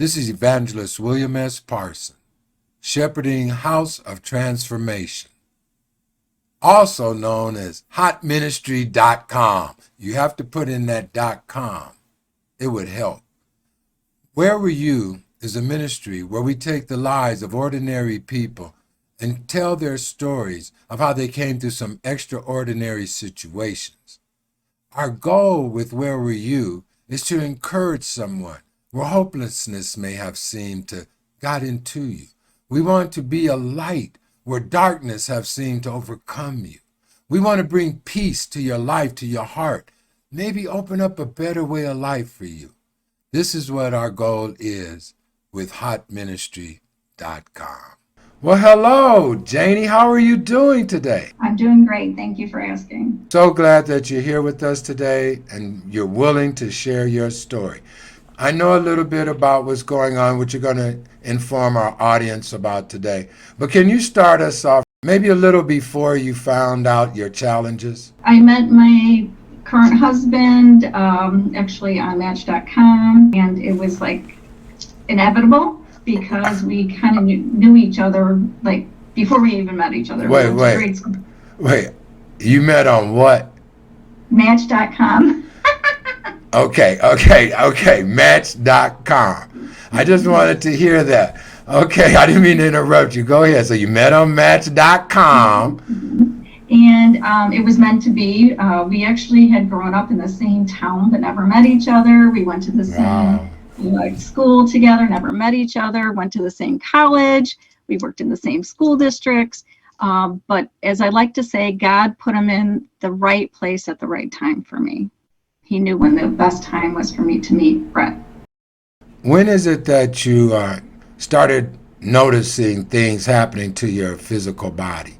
This is Evangelist William S. Parson, shepherding House of Transformation, also known as hotministry.com. You have to put in that .com. It would help. Where Were You is a ministry where we take the lives of ordinary people and tell their stories of how they came through some extraordinary situations. Our goal with Where Were You is to encourage someone where hopelessness may have seemed to got into you. We want to be a light where darkness have seemed to overcome you. We want to bring peace to your life, to your heart, maybe open up a better way of life for you. This is what our goal is with hotministry.com. Well, hello, Janie. How are you doing today? I'm doing great. Thank you for asking. So glad that you're here with us today and you're willing to share your story. I know a little bit about what's going on, what you're going to inform our audience about today. But can you start us off maybe a little before you found out your challenges? I met my current husband actually on Match.com, and it was like inevitable because we kind of knew each other like before we even met each other. Wait, you met on what? Match.com. Okay, Match.com. I just wanted to hear that. Okay, I didn't mean to interrupt you. Go ahead. So you met on Match.com. And it was meant to be. We actually had grown up in the same town but never met each other. We went to the same school together, never met each other, went to the same college. We worked in the same school districts. But as I like to say, God put him in the right place at the right time for me. He knew when the best time was for me to meet Brett. When is it that you started noticing things happening to your physical body?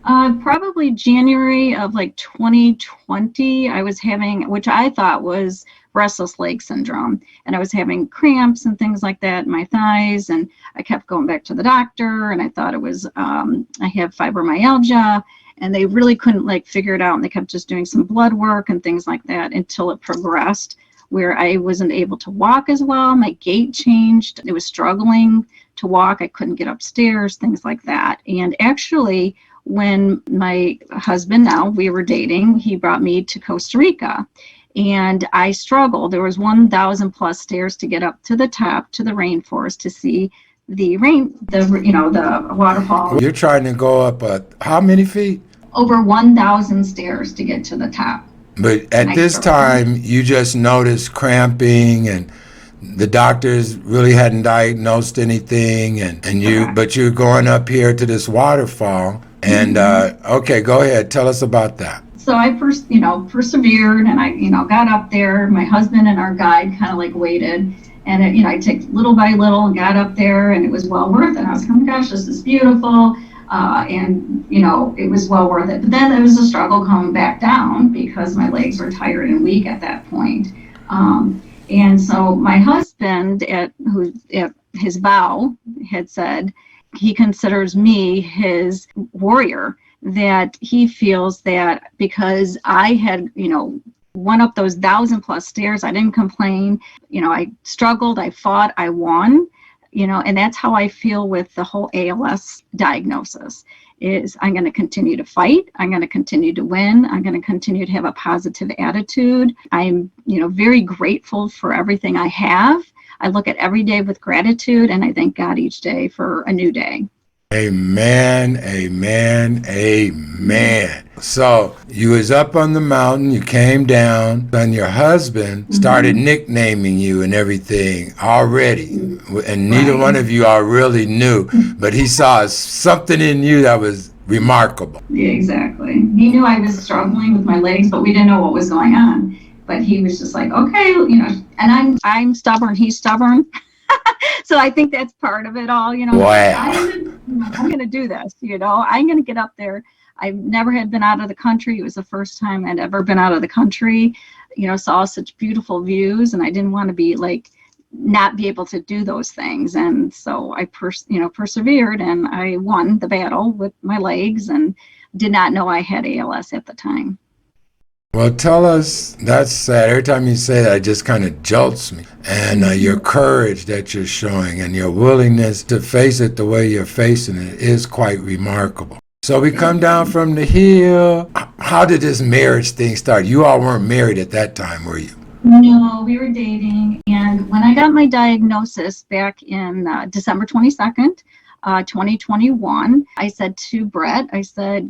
Probably January of like 2020, I was having, which I thought was restless leg syndrome. And I was having cramps and things like that in my thighs. And I kept going back to the doctor and I thought it was, I have fibromyalgia. And they really couldn't like figure it out. And they kept just doing some blood work and things like that until it progressed where I wasn't able to walk as well. My gait changed. It was struggling to walk. I couldn't get upstairs, things like that. And actually, when my husband, now we were dating, he brought me to Costa Rica. And I struggled. There was 1,000 plus stairs to get up to the top, to the rainforest to see the waterfall. You're trying to go up how many feet? Over 1,000 stairs to get to the top. But at this time, you just noticed cramping and the doctors really hadn't diagnosed anything but you're going up here to this waterfall and okay, go ahead, tell us about that. So I persevered and I got up there. My husband and our guide kind of like waited and I took little by little and got up there and it was well worth it. I was like, oh my gosh, this is beautiful. And it was well worth it. But then there was a struggle coming back down because my legs were tired and weak at that point. And so my husband at his vow had said he considers me his warrior, that he feels that because I had, went up those 1,000 plus stairs, I didn't complain, I struggled, I fought, I won. And that's how I feel with the whole ALS diagnosis is I'm going to continue to fight. I'm going to continue to win. I'm going to continue to have a positive attitude. I'm, very grateful for everything I have. I look at every day with gratitude and I thank God each day for a new day. Amen, amen, amen. So you was up on the mountain, you came down, and your husband started nicknaming you and everything already. And neither one of you all really knew, but he saw something in you that was remarkable. Yeah, exactly. He knew I was struggling with my legs, but we didn't know what was going on. But he was just like, okay, and I'm stubborn, he's stubborn. So I think that's part of it all, Wow. I'm going to do this, I'm going to get up there. I never had been out of the country. It was the first time I'd ever been out of the country, saw such beautiful views and I didn't want to be like, not be able to do those things. And so I persevered and I won the battle with my legs and did not know I had ALS at the time. Well, tell us, that's sad. Every time you say that, it just kind of jolts me. And your courage that you're showing and your willingness to face it the way you're facing it is quite remarkable. So we come down from the hill. How did this marriage thing start? You all weren't married at that time, were you? No, we were dating. And when I got my diagnosis back in December 22nd, 2021, I said to Brett, I said,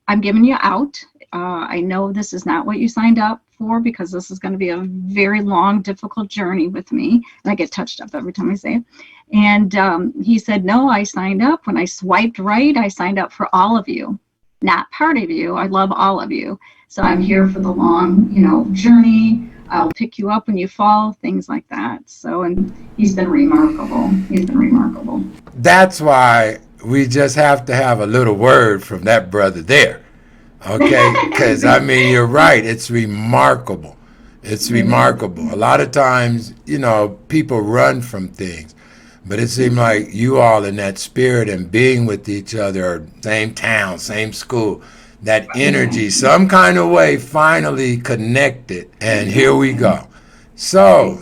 I'm giving you out. I know this is not what you signed up for because this is going to be a very long, difficult journey with me. And I get touched up every time I say it. And he said, no, I signed up. When I swiped right, I signed up for all of you, not part of you. I love all of you. So I'm here for the long, journey. I'll pick you up when you fall, things like that. So, and he's been remarkable. He's been remarkable. That's why we just have to have a little word from that brother there. Okay? Because, you're right. It's remarkable. It's remarkable. A lot of times, people run from things. But it seemed like you all in that spirit and being with each other, same town, same school, that energy, some kind of way finally connected. And here we go. So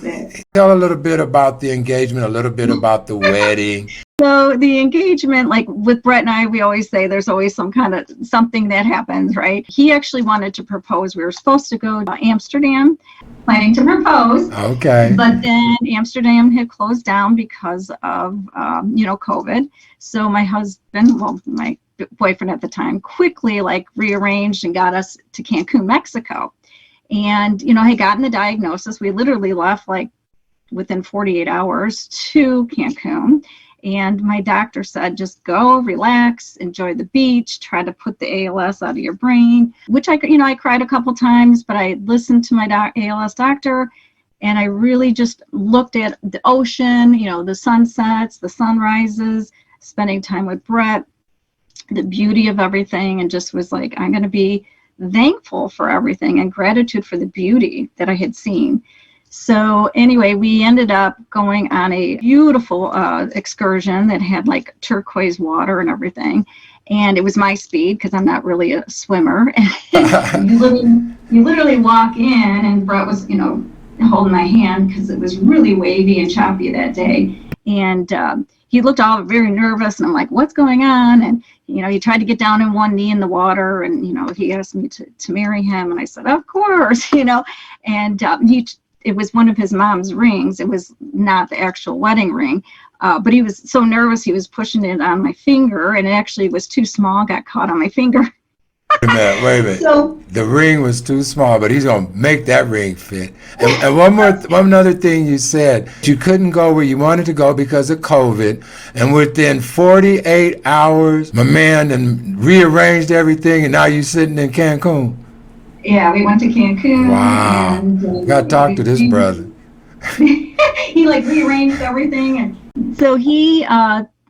tell a little bit about the engagement, a little bit about the wedding. So the engagement, like with Brett and I, we always say there's always some kind of something that happens, right? He actually wanted to propose. We were supposed to go to Amsterdam, planning to propose. Okay. But then Amsterdam had closed down because of, COVID. So my husband, my boyfriend at the time, quickly rearranged and got us to Cancun, Mexico. And, I had gotten the diagnosis. We literally left within 48 hours to Cancun. And my doctor said, just go, relax, enjoy the beach, try to put the ALS out of your brain, which I cried a couple times, but I listened to my ALS doctor and I really just looked at the ocean, the sunsets, the sunrises, spending time with Brett, the beauty of everything, and just was like, I'm going to be thankful for everything and gratitude for the beauty that I had seen. So anyway, we ended up going on a beautiful excursion that had turquoise water and everything. And it was my speed because I'm not really a swimmer. you literally walk in and Brett was, holding my hand because it was really wavy and choppy that day. And he looked all very nervous and I'm like, what's going on? And, he tried to get down on one knee in the water and, he asked me to marry him. And I said, of course, and it was one of his mom's rings. It was not the actual wedding ring, but he was so nervous he was pushing it on my finger, and it actually was too small, got caught on my finger. Wait a minute. So, the ring was too small, but he's gonna make that ring fit. And one other thing you said, you couldn't go where you wanted to go because of COVID, and within 48 hours, my man and rearranged everything, and now you're sitting in Cancun. yeah, we went to Cancun. Wow. And Gotta talk to this brother. he rearranged everything. And so he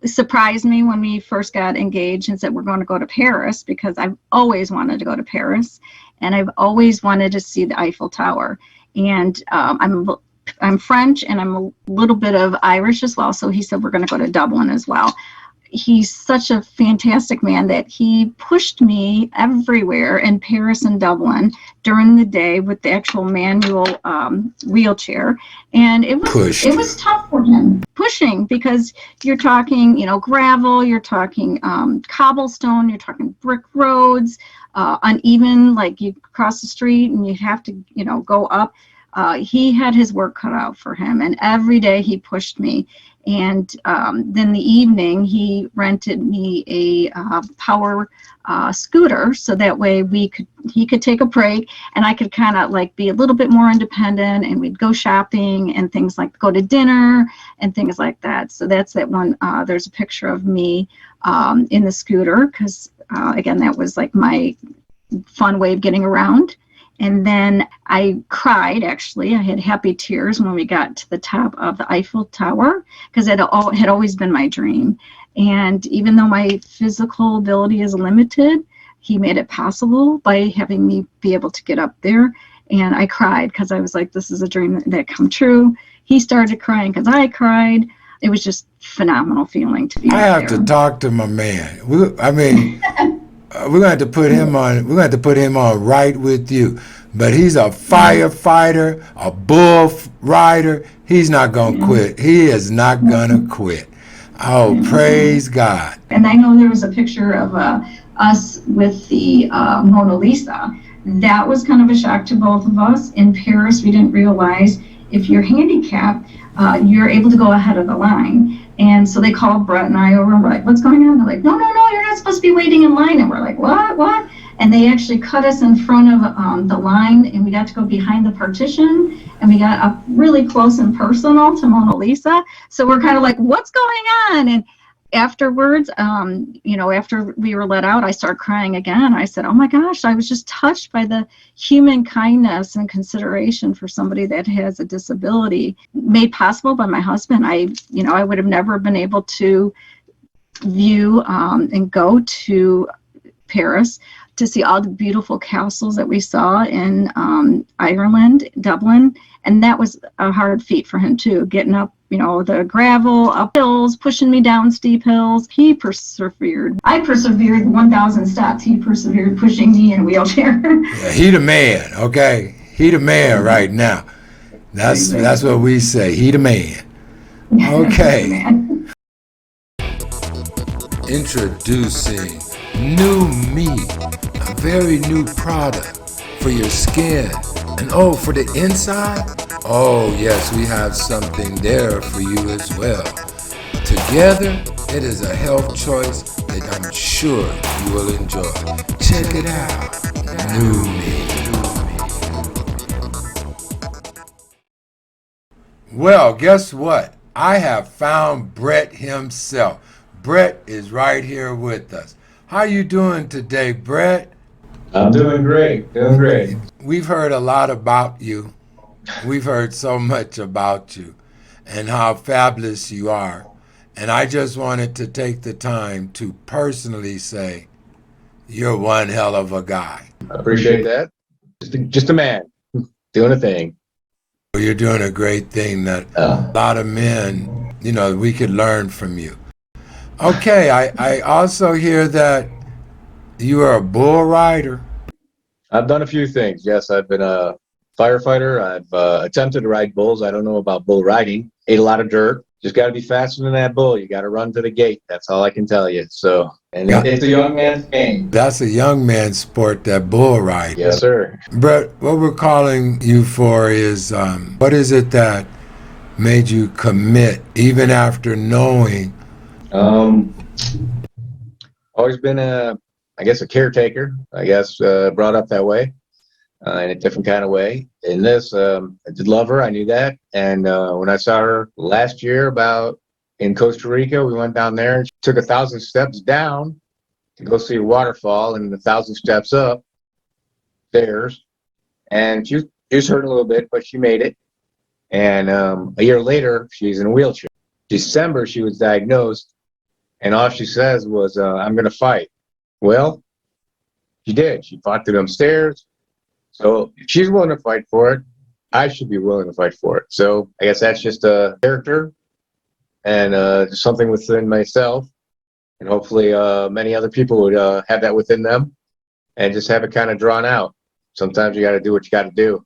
surprised me when we first got engaged and said, we're going to go to Paris, because I've always wanted to go to Paris. And I've always wanted to see the Eiffel Tower. And I'm French and I'm a little bit of Irish as well. So he said, we're going to go to Dublin as well. He's such a fantastic man that he pushed me everywhere in Paris and Dublin during the day with the actual manual wheelchair. And it was tough for him pushing, because you're talking, gravel, you're talking cobblestone, you're talking brick roads, uneven, like you cross the street and you have to, go up. He had his work cut out for him, and every day he pushed me. And then the evening he rented me a power scooter, so that way he could take a break and I could kind of be a little bit more independent, and we'd go shopping and things, like go to dinner and things like that. So that's that one. There's a picture of me in the scooter, because again, that was my fun way of getting around. And then I cried, actually. I had happy tears when we got to the top of the Eiffel Tower, because it had always been my dream. And even though my physical ability is limited, he made it possible by having me be able to get up there. And I cried because I was like, this is a dream that come true. He started crying because I cried. It was just phenomenal feeling to be I have there. to talk to my man. we're going to put him on. We're going to put him on right with you. But he's a firefighter, a bull rider. He's not going to quit. He is not going to quit. Oh, praise God. And I know there was a picture of us with the Mona Lisa. That was kind of a shock to both of us. In Paris, we didn't realize if you're handicapped, you're able to go ahead of the line. And so they called Brett and I over and we're like, what's going on? They're like, no, you're not supposed to be waiting in line. And we're like, what? And they actually cut us in front of the line, and we got to go behind the partition, and we got up really close and personal to Mona Lisa. So we're kind of like, what's going on? And afterwards, after we were let out, I started crying again. I said, oh my gosh, I was just touched by the human kindness and consideration for somebody that has a disability made possible by my husband. I would have never been able to view and go to Paris to see all the beautiful castles that we saw in Ireland, Dublin. And that was a hard feat for him too, getting up, the gravel, up hills, pushing me down steep hills. He persevered. I persevered 1,000 steps. He persevered pushing me in a wheelchair. Yeah, he the man, okay? He the man right now. That's what we say. He the man. Okay. Introducing new meat, a very new product for your skin. And for the inside, yes, we have something there for you as well. Together, it is a health choice that I'm sure you will enjoy. Check it out. New meat. Well, guess what? I have found Brett himself. Brett is right here with us. How you doing today, Brett? I'm doing great. We've heard a lot about you. We've heard so much about you and how fabulous you are. And I just wanted to take the time to personally say, you're one hell of a guy. I appreciate that. Just a man doing a thing. You're doing a great thing that a lot of men, we could learn from you. Okay, I also hear that you are a bull rider. I've done a few things. Yes, I've been a firefighter. I've attempted to ride bulls. I don't know about bull riding. Ate a lot of dirt. Just got to be faster than that bull. You got to run to the gate. That's all I can tell you. So, it's a young man's game. That's a young man's sport, that bull riding. Yes, sir. Brett, what we're calling you for is, what is it that made you commit even after knowing? Always been a caretaker, brought up that way, in a different kind of way. In this, I did love her, I knew that. And when I saw her last year in Costa Rica, we went down there and she took 1,000 steps down to go see a waterfall and 1,000 steps up stairs. And she was hurting a little bit, but she made it. And a year later, she's in a wheelchair. December, she was diagnosed. And all she says was, I'm going to fight. Well, she did. She fought through them stairs. So if she's willing to fight for it, I should be willing to fight for it. So I guess that's just a character and something within myself. And hopefully many other people would have that within them and just have it kind of drawn out. Sometimes you got to do what you got to do.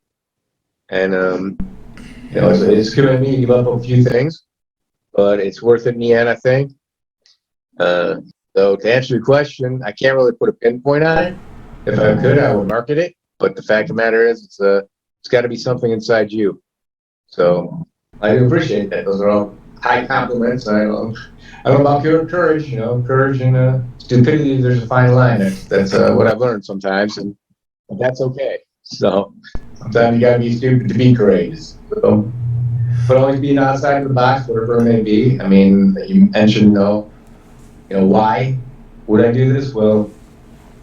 And, it's going to give up a few things, but it's worth it in the end, I think. So to answer your question, I can't really put a pinpoint on it. If I could, I would market it. But the fact of the matter is, it's got to be something inside you. So I do appreciate that. Those are all high compliments. I don't know about courage. Courage and stupidity. There's a fine line. That's what I've learned sometimes, and that's okay. So sometimes you got to be stupid to be courageous. So, but always being outside of the box, whatever it may be. I mean, you mentioned why would I do this? Well,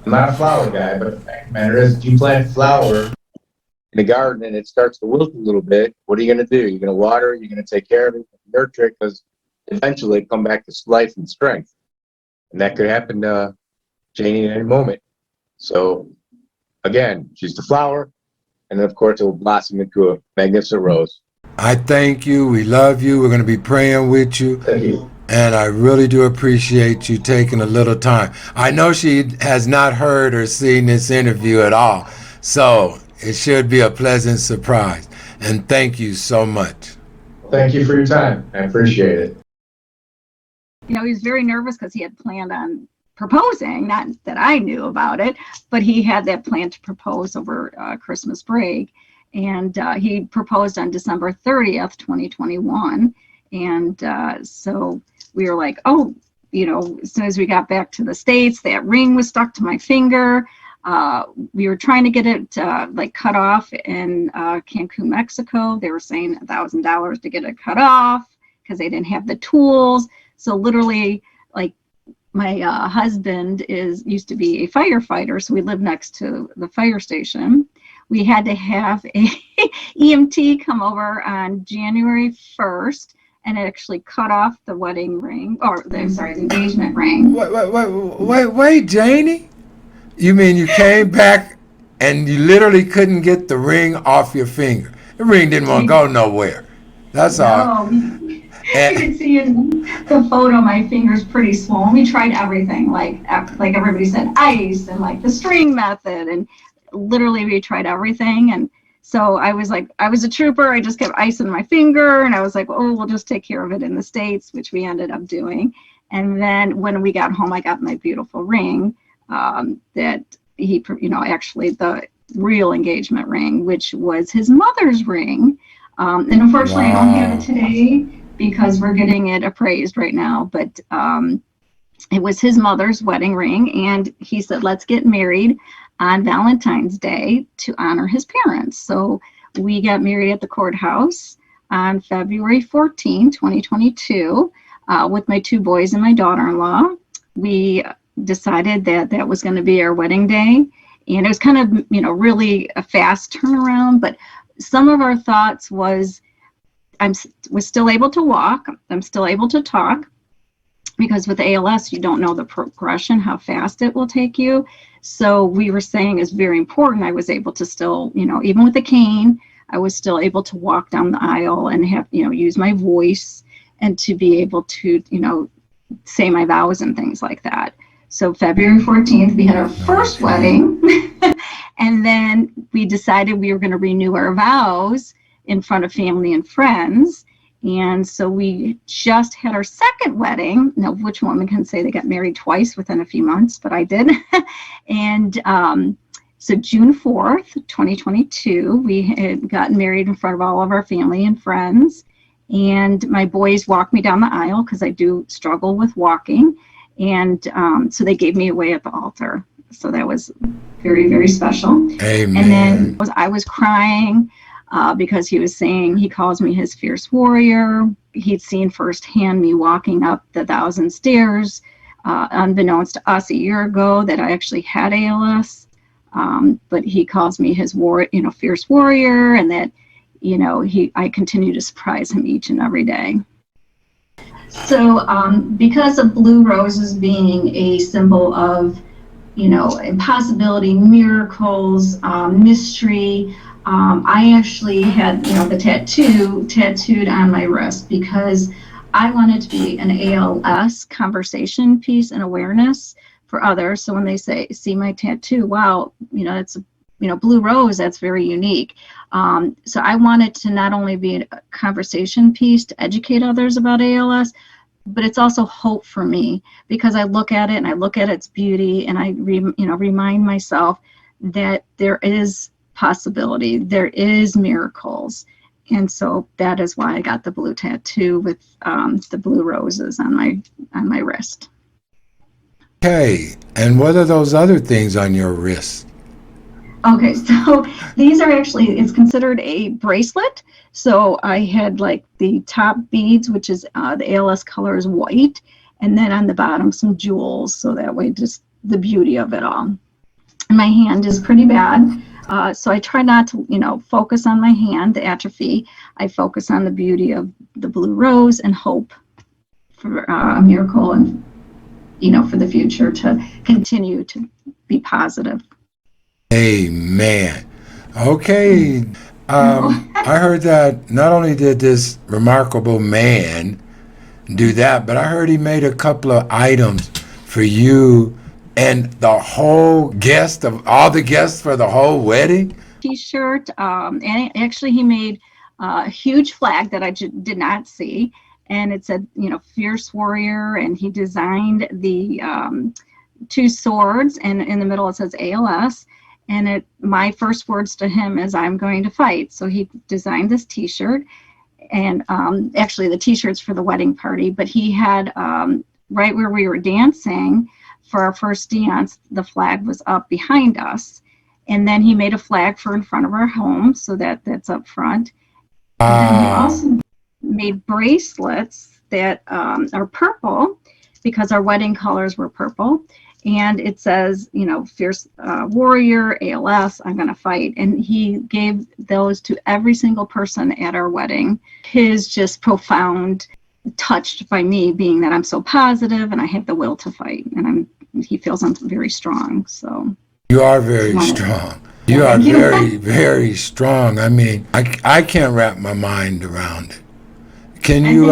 I'm not a flower guy, but the fact of the matter is, if you plant flower in a garden and it starts to wilt a little bit, what are you going to do? You're going to water it, you're going to take care of it, nurture it, because eventually it come back to life and strength. And that could happen to Janie at any moment. So, again, she's the flower, and then, of course, it will blossom into a magnificent rose. I thank you. We love you. We're going to be praying with you. Thank you. And I really do appreciate you taking a little time. I know she has not heard or seen this interview at all, so it should be a pleasant surprise. And thank you so much. Thank you for your time. I appreciate it. You know, he was very nervous because he had planned on proposing, not that I knew about it, but he had that plan to propose over Christmas break. And he proposed on December 30th, 2021. And so we were like, oh, you know, as soon as we got back to the States, that ring was stuck to my finger. We were trying to get it like cut off in Cancun, Mexico. They were saying $1,000 to get it cut off because they didn't have the tools. So literally, like, my husband used to be a firefighter, so we lived next to the fire station. We had to have a EMT come over on January 1st and actually cut off the wedding ring, or the engagement ring. Wait, Janie? You mean you came back and you literally couldn't get the ring off your finger? The ring didn't want to go nowhere. That's all. You can see in the photo, my finger's pretty swollen. We tried everything, like everybody said, ice and like the string method, and literally we tried everything. And so I was like, I was a trooper. I just kept icing my finger, and I was like, oh, we'll just take care of it in the States, which we ended up doing. And then when we got home, I got my beautiful ring that he, you know, actually the real engagement ring, which was his mother's ring. And unfortunately, Wow. I don't have it today because we're getting it appraised right now. But it was his mother's wedding ring. And he said, let's get married on Valentine's Day to honor his parents. So we got married at the courthouse on February 14, 2022, with my 2 boys and my daughter-in-law. We decided that that was going to be our wedding day. And it was kind of, you know, really a fast turnaround. But some of our thoughts was, was still able to walk. I'm still able to talk, because with ALS, you don't know the progression, how fast it will take you. So we were saying it's very important. I was able to still, you know, even with the cane, I was still able to walk down the aisle and have, you know, use my voice and to be able to, you know, say my vows and things like that. So February 14th, we had our first wedding. And then we decided we were going to renew our vows in front of family and friends. And so we just had our second wedding. Now, which woman can say they got married twice within a few months? But I did. And so June 4th, 2022, we had gotten married in front of all of our family and friends. And my boys walked me down the aisle because I do struggle with walking. And so they gave me away at the altar. So that was very, very special. Amen. And then I was crying because he was saying, he calls me his fierce warrior. He'd seen firsthand me walking up the 1,000 stairs, unbeknownst to us a year ago, that I actually had ALS. But he calls me his fierce warrior, and that, you know, I continue to surprise him each and every day. So because of blue roses being a symbol of, you know, impossibility, miracles, mystery, I actually had, you know, the tattooed on my wrist because I wanted to be an ALS conversation piece and awareness for others. So when they see my tattoo, wow, you know, it's a, you know, blue rose, that's very unique. So I wanted to not only be a conversation piece to educate others about ALS, but it's also hope for me, because I look at it and I look at its beauty, and I remind myself that there is possibility, there is miracles. And so that is why I got the blue tattoo with the blue roses on my wrist. Okay, and what are those other things on your wrist? Okay, so these are actually, it's considered a bracelet. So I had like the top beads, which is the ALS color is white, and then on the bottom some jewels, so that way just the beauty of it all. And my hand is pretty bad, so I try not to, you know, focus on my hand, the atrophy. I focus on the beauty of the blue rose and hope for a miracle, and, you know, for the future to continue to be positive. Amen. Okay. I heard that not only did this remarkable man do that. But I heard he made a couple of items for you and the whole guest of all the guests for the whole wedding. T-shirt, and actually he made a huge flag that I did not see, and it said, fierce warrior, and he designed the two swords, and in the middle it says ALS, and my first words to him is, I'm going to fight. So he designed this T-shirt, and actually the T-shirt's for the wedding party, but he had right where we were dancing for our first dance, the flag was up behind us. And then he made a flag for in front of our home, so that's up front. And then he also made bracelets that are purple, because our wedding colors were purple. And it says, fierce warrior, ALS, I'm going to fight. And he gave those to every single person at our wedding. His just profound, touched by me, being that I'm so positive and I have the will to fight. And he feels I'm very strong, so. You are very strong. You are very, very strong. I mean, I can't wrap my mind around it. Can you,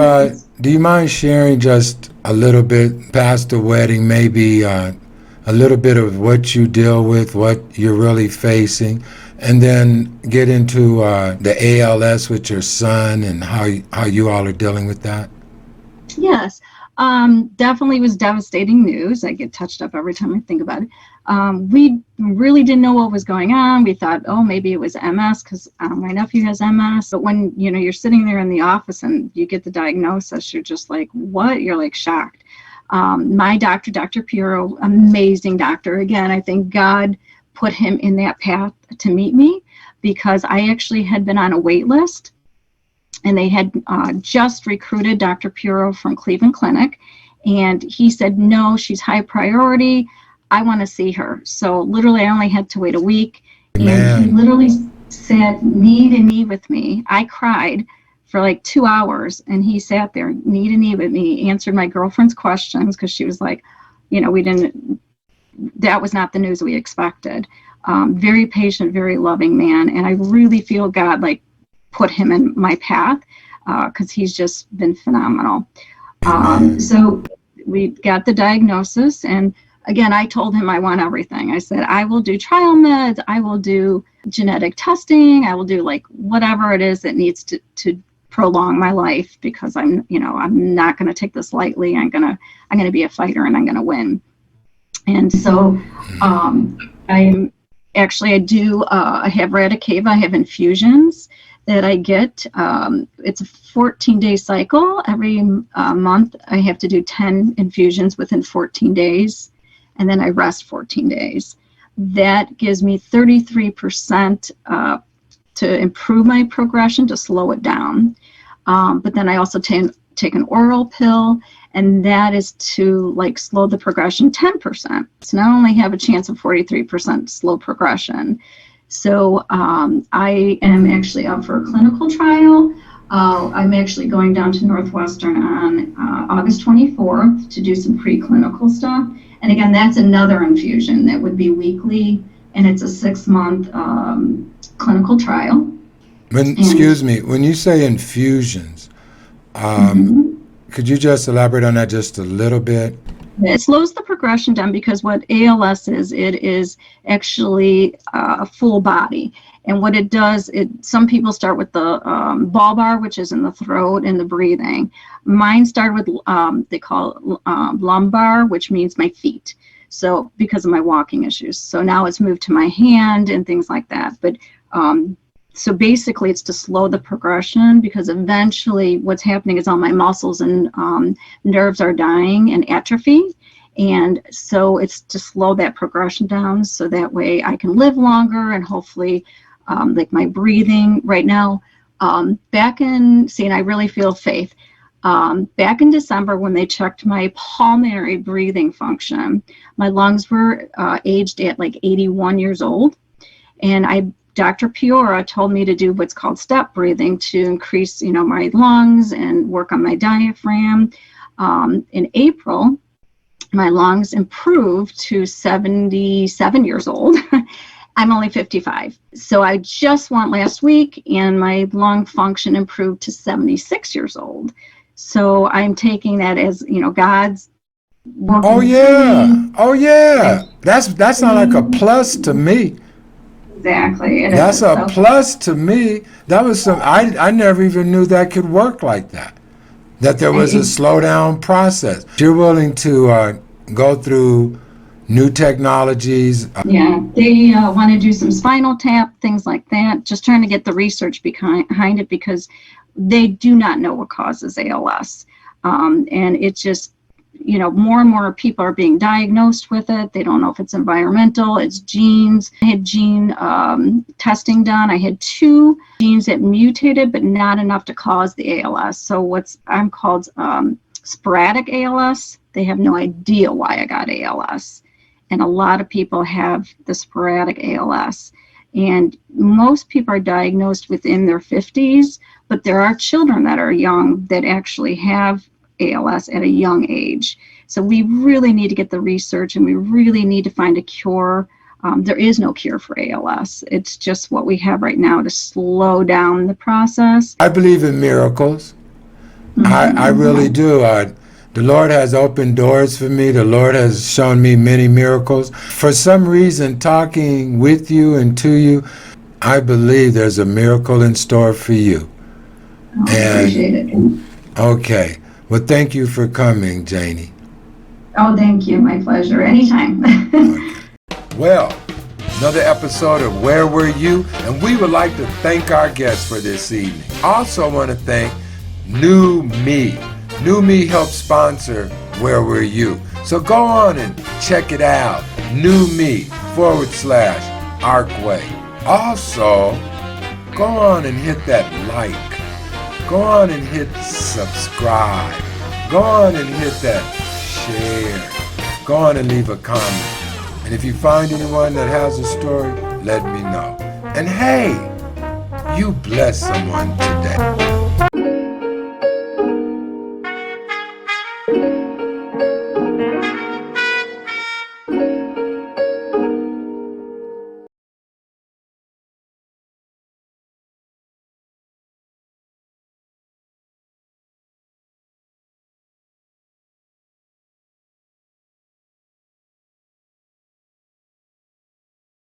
do you mind sharing just a little bit past the wedding, maybe a little bit of what you deal with, what you're really facing, and then get into the ALS with your son and how you all are dealing with that? Yes. Definitely was devastating news. I get touched up every time I think about it. We really didn't know what was going on. We thought, maybe it was MS, because my nephew has MS. But when, you're sitting there in the office and you get the diagnosis, you're just like, what? You're like shocked. My doctor, Dr. Puro, amazing doctor. Again, I think God put him in that path to meet me, because I actually had been on a wait list. And they had just recruited Dr. Puro from Cleveland Clinic. And he said, no, she's high priority. I want to see her. So literally I only had to wait a week. And he literally sat knee to knee with me. I cried for like 2 hours. And he sat there knee to knee with me, answered my girlfriend's questions, because she was like, that was not the news we expected. Very patient, very loving man. And I really feel God put him in my path, because he's just been phenomenal. So we got the diagnosis, and again, I told him I want everything. I said, I will do trial meds, I will do genetic testing, I will do whatever it is that needs to prolong my life, because I'm not going to take this lightly. I'm going to be a fighter, and I'm going to win. And so I have Radicava, I have infusions that I get. It's a 14-day cycle. Every month I have to do 10 infusions within 14 days, and then I rest 14 days. That gives me 33% to improve my progression, to slow it down. But then I also take an oral pill, and that is to slow the progression 10%. So now I only have a chance of 43% slow progression. So I am actually up for a clinical trial. I'm actually going down to Northwestern on August 24th to do some preclinical stuff. And again, that's another infusion that would be weekly, and it's a 6-month clinical trial. Excuse me, when you say infusions, could you just elaborate on that just a little bit? It slows the progression down, because what ALS is, it is actually a full body. And what it does, some people start with the bulbar, which is in the throat and the breathing. Mine started with, they call it lumbar, which means my feet. So because of my walking issues. So now it's moved to my hand and things like that. But so basically it's to slow the progression, because eventually what's happening is all my muscles and nerves are dying and atrophy. And so it's to slow that progression down, so that way I can live longer, and hopefully my breathing right now, and I really feel faith. Back in December, when they checked my pulmonary breathing function, my lungs were aged at 81 years old. And Dr. Piora told me to do what's called step breathing to increase, my lungs and work on my diaphragm. In April, my lungs improved to 77 years old. I'm only 55. So I just went last week, and my lung function improved to 76 years old. So I'm taking that as, God's working Oh through yeah. me. Oh yeah. That's not like a plus to me. Exactly, it That's is. a So, plus to me. That was some I never even knew that could work like that. That there was a slow down process. You're willing to go through new technologies. yeah, they want to do some spinal tap, things like that, just trying to get the research behind it because they do not know what causes ALS. And it's just, more and more people are being diagnosed with it. They don't know if it's environmental, it's genes. I had gene testing done. I had 2 genes that mutated, but not enough to cause the ALS. So I'm called sporadic ALS. They have no idea why I got ALS. And a lot of people have the sporadic ALS. And most people are diagnosed within their 50s, but there are children that are young that actually have ALS at a young age. So we really need to get the research, and we really need to find a cure. There is no cure for ALS. It's just what we have right now to slow down the process. I believe in miracles. I really do. The Lord has opened doors for me. The Lord has shown me many miracles. For some reason, talking with you and to you, I believe there's a miracle in store for you. I appreciate it. Okay. Well, thank you for coming, Janie. Oh, thank you. My pleasure. Anytime. Okay. Well, another episode of Where Were You? And we would like to thank our guests for this evening. Also want to thank New Me. New Me helps sponsor Where Were You? So go on and check it out. New Me /Arkway. Also, go on and hit that like. Go on and hit subscribe. Go on and hit that share. Go on and leave a comment. And if you find anyone that has a story, let me know. And hey, you bless someone today.